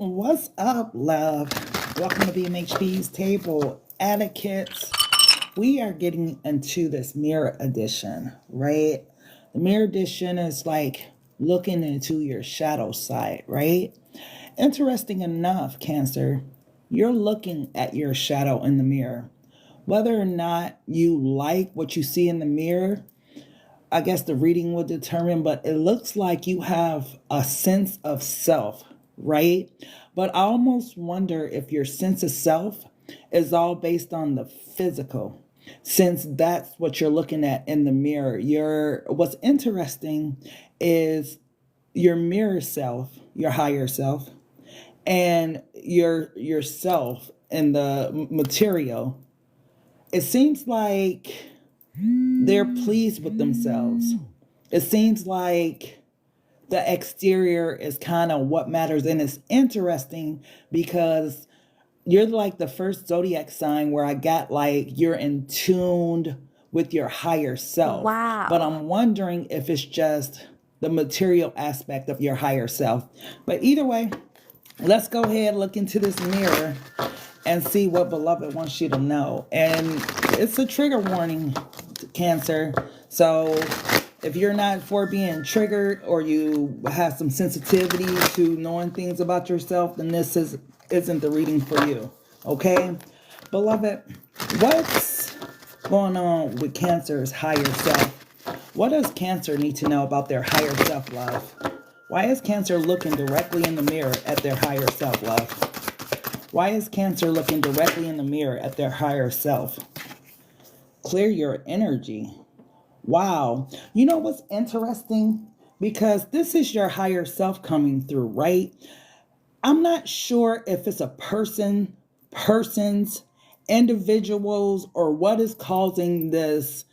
What's up, love? Welcome to BMHB's Table Etiquette. We are getting into this mirror edition, right? The mirror edition is like looking into your shadow side, right? Interesting enough, Cancer, you're looking at your shadow in the mirror. Whether or not you like what you see in the mirror, I guess the reading will determine, but it looks like you have a sense of self, right? But I almost wonder if your sense of self is all based on the physical, since that's what you're looking at in the mirror. What's interesting is your mirror self, your higher self, and yourself and the material. It seems like they're pleased with themselves. It seems like the exterior is kind of what matters. And it's interesting because you're like the first zodiac sign where I got like you're in tuned with your higher self. Wow. But I'm wondering if it's just the material aspect of your higher self. But either way, let's go ahead and look into this mirror and see what beloved wants you to know. And it's a trigger warning, Cancer. So if you're not for being triggered or you have some sensitivity to knowing things about yourself, then isn't the reading for you. Okay? Beloved, what's going on with Cancer's higher self? What does Cancer need to know about their higher self, love? Why is Cancer looking directly in the mirror at their higher self, love? Why is Cancer looking directly in the mirror at their higher self? Clear your energy. Wow. You know what's interesting? Because this is your higher self coming through, right? I'm not sure if it's a persons, individuals, or what is causing this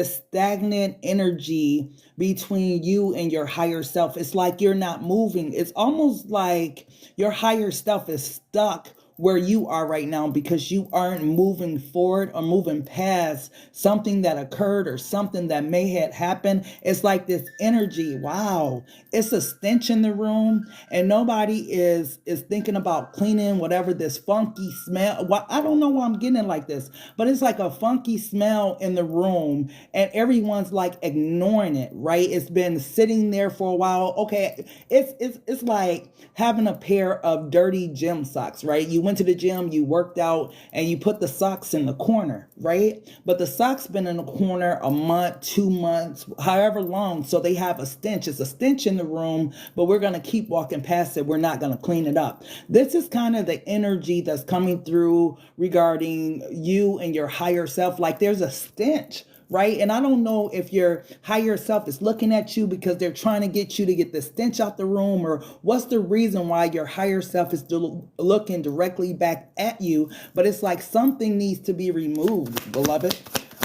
stagnant energy between you and your higher self. It's like you're not moving. It's almost like your higher self is stuck where you are right now because you aren't moving forward or moving past something that occurred or something that may have happened. It's like this energy. Wow. It's a stench in the room and nobody is thinking about cleaning whatever this funky smell. Well, I don't know why I'm getting it like this, but it's like a funky smell in the room and everyone's like ignoring it, right? It's been sitting there for a while. Okay. It's like having a pair of dirty gym socks, right? You went to the gym, you worked out, and you put the socks in the corner, right? But the socks been in the corner a month, 2 months, however long, so they have a stench. It's a stench in the room, but we're going to keep walking past it. We're not going to clean it up. This is kind of the energy that's coming through regarding you and your higher self. Like there's a stench, right? And I don't know if your higher self is looking at you because they're trying to get you to get the stench out the room, or what's the reason why your higher self is looking directly back at you. But it's like something needs to be removed, beloved.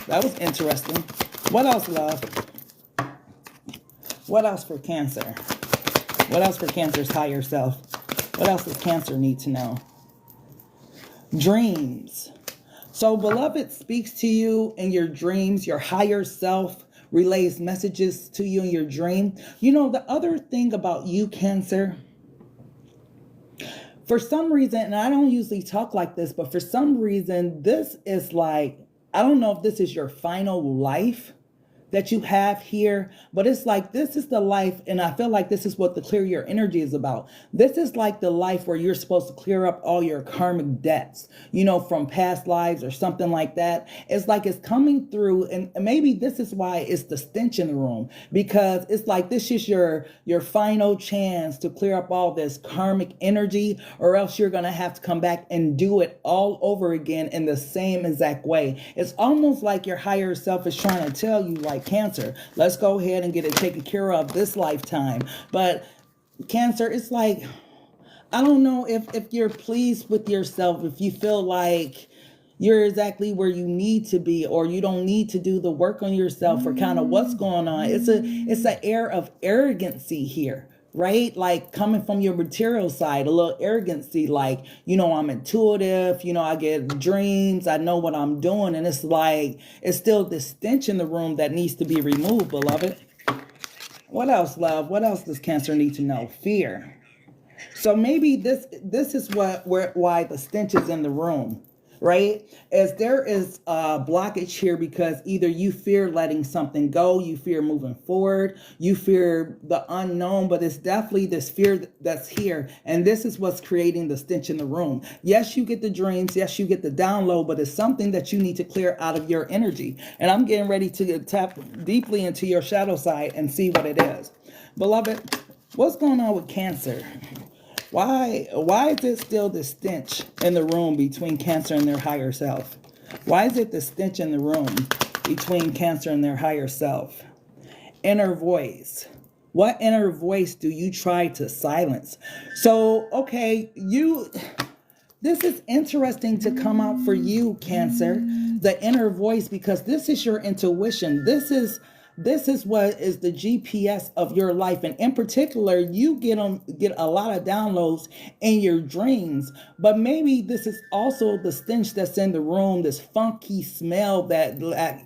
That was interesting. What else, love? What else for Cancer? What else for Cancer's higher self? What else does Cancer need to know? Dreams. So, beloved speaks to you in your dreams. Your higher self relays messages to you in your dream. You know, the other thing about you, Cancer, for some reason, and I don't usually talk like this, but for some reason, this is like, I don't know if this is your final life that you have here, but it's like this is the life, and I feel like this is what the clear your energy is about. This is like the life where you're supposed to clear up all your karmic debts, you know, from past lives or something like that. It's like it's coming through, and maybe this is why it's the stench in the room, because it's like this is your final chance to clear up all this karmic energy, or else you're gonna have to come back and do it all over again in the same exact way. It's almost like your higher self is trying to tell you, like, Cancer, let's go ahead and get it taken care of this lifetime. But Cancer, it's like, I don't know if you're pleased with yourself, if you feel like you're exactly where you need to be, or you don't need to do the work on yourself, or kind of what's going on. It's an air of arrogancy here, right? Like coming from your material side, a little arrogancy, like, you know, I'm intuitive, you know, I get dreams, I know what I'm doing. And it's like, it's still this stench in the room that needs to be removed, beloved. What else, love? What else does Cancer need to know? Fear. So maybe this is why the stench is in the room, right? As there is a blockage here because either you fear letting something go, you fear moving forward, you fear the unknown, but it's definitely this fear that's here, and this is what's creating the stench in the room. Yes, you get the dreams, yes, you get the download, but it's something that you need to clear out of your energy. And I'm getting ready to tap deeply into your shadow side and see what it is. Beloved, what's going on with Cancer? Why is it still the stench in the room between Cancer and their higher self? Why is it the stench in the room between Cancer and their higher self? Inner voice. What inner voice do you try to silence? So, okay, this is interesting to come out for you, Cancer, the inner voice, because this is your intuition. This is what is the GPS of your life. And in particular, you get a lot of downloads in your dreams. But maybe this is also the stench that's in the room, this funky smell that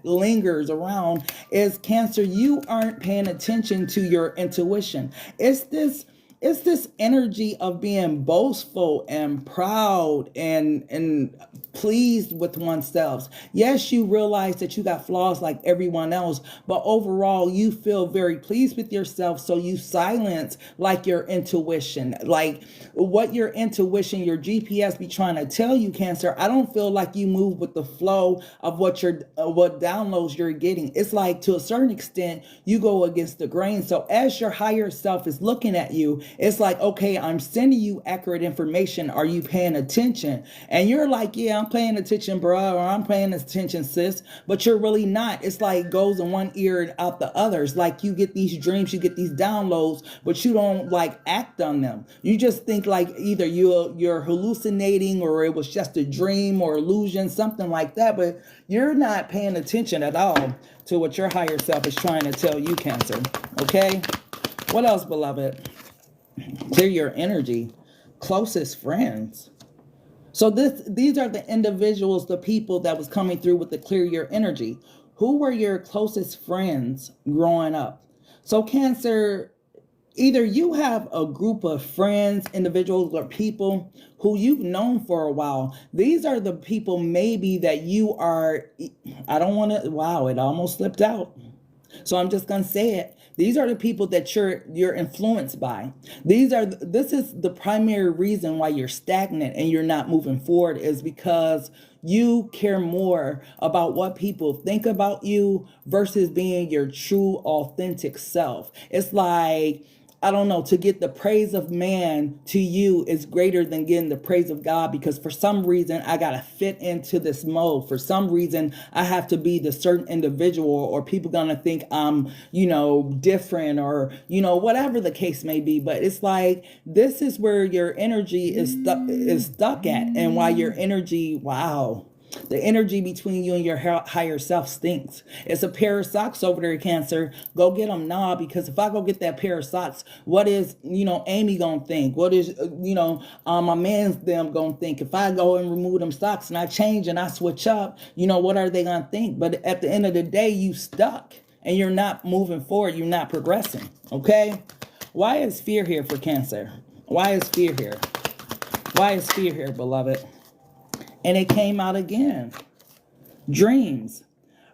lingers around. Is Cancer, you aren't paying attention to your intuition. It's this energy of being boastful and proud and pleased with oneself. Yes, you realize that you got flaws like everyone else, but overall you feel very pleased with yourself, so you silence like your intuition, like what your intuition, your GPS be trying to tell you, Cancer. I don't feel like you move with the flow of what downloads you're getting. It's like to a certain extent you go against the grain. So as your higher self is looking at you, it's like, okay, I'm sending you accurate information. Are you paying attention? And you're like, yeah, I'm paying attention, bro, or I'm paying attention, sis. But you're really not. It's like goes in one ear and out the others. Like you get these dreams, you get these downloads, but you don't like act on them. You just think like either you're hallucinating or it was just a dream or illusion, something like that. But you're not paying attention at all to what your higher self is trying to tell you, Cancer. Okay? What else, beloved? Clear your energy. Closest friends. So these are the individuals, the people that was coming through with the clear your energy. Who were your closest friends growing up? So Cancer, either you have a group of friends, individuals, or people who you've known for a while. These are the people maybe that you are, I don't want to, wow, it almost slipped out. So I'm just going to say it. These are the people that you're influenced by. This is the primary reason why you're stagnant and you're not moving forward, is because you care more about what people think about you versus being your true authentic self. It's like, I don't know, to get the praise of man to you is greater than getting the praise of God, because for some reason I got to fit into this mold. For some reason I have to be the certain individual, or people going to think I'm, different, or, whatever the case may be. But it's like, this is where your energy is stuck at, and why your energy, wow. The energy between you and your higher self stinks. It's a pair of socks over there, Cancer. Go get them now, because if I go get that pair of socks, what is, Amy gonna think? What is, my man's them gonna think? If I go and remove them socks and I change and I switch up, what are they gonna think? But at the end of the day, you stuck and you're not moving forward. You're not progressing. Okay? Why is fear here for Cancer? Why is fear here? Why is fear here, beloved? And it came out again. Dreams.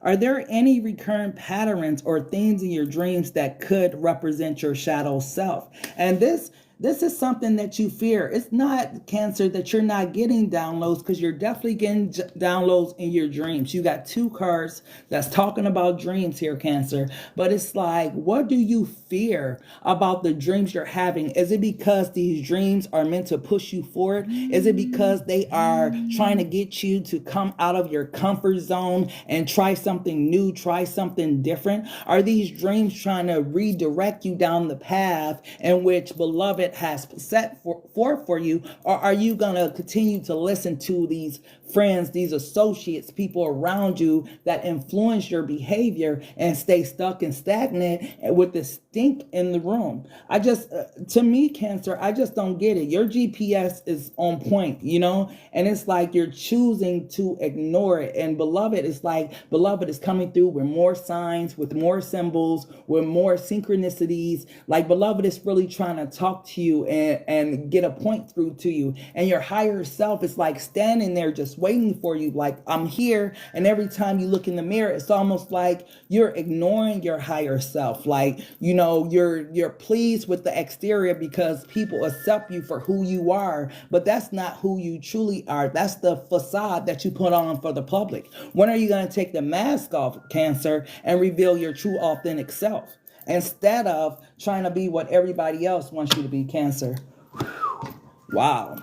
Are there any recurrent patterns or things in your dreams that could represent your shadow self? And this is something that you fear. It's not, Cancer, that you're not getting downloads, because you're definitely getting downloads in your dreams. You got two cards that's talking about dreams here, Cancer. But it's like, what do you fear about the dreams you're having? Is it because these dreams are meant to push you forward? Is it because they are trying to get you to come out of your comfort zone and try something new, try something different? Are these dreams trying to redirect you down the path in which, beloved, has set forth for you? Or are you going to continue to listen to these friends, these associates, people around you that influence your behavior and stay stuck and stagnant with the stink in the room? To me, Cancer, I just don't get it. Your GPS is on point, and it's like you're choosing to ignore it. And beloved, it's like, beloved is coming through with more signs, with more symbols, with more synchronicities. Like, beloved is really trying to talk to to you and get a point through to you. And your higher self is like standing there just waiting for you, like, I'm here. And every time you look in the mirror, it's almost like you're ignoring your higher self. Like, you know, you're pleased with the exterior because people accept you for who you are, but that's not who you truly are. That's the facade that you put on for the public. When are you going to take the mask off, Cancer, and reveal your true authentic self instead of trying to be what everybody else wants you to be, Cancer? Wow.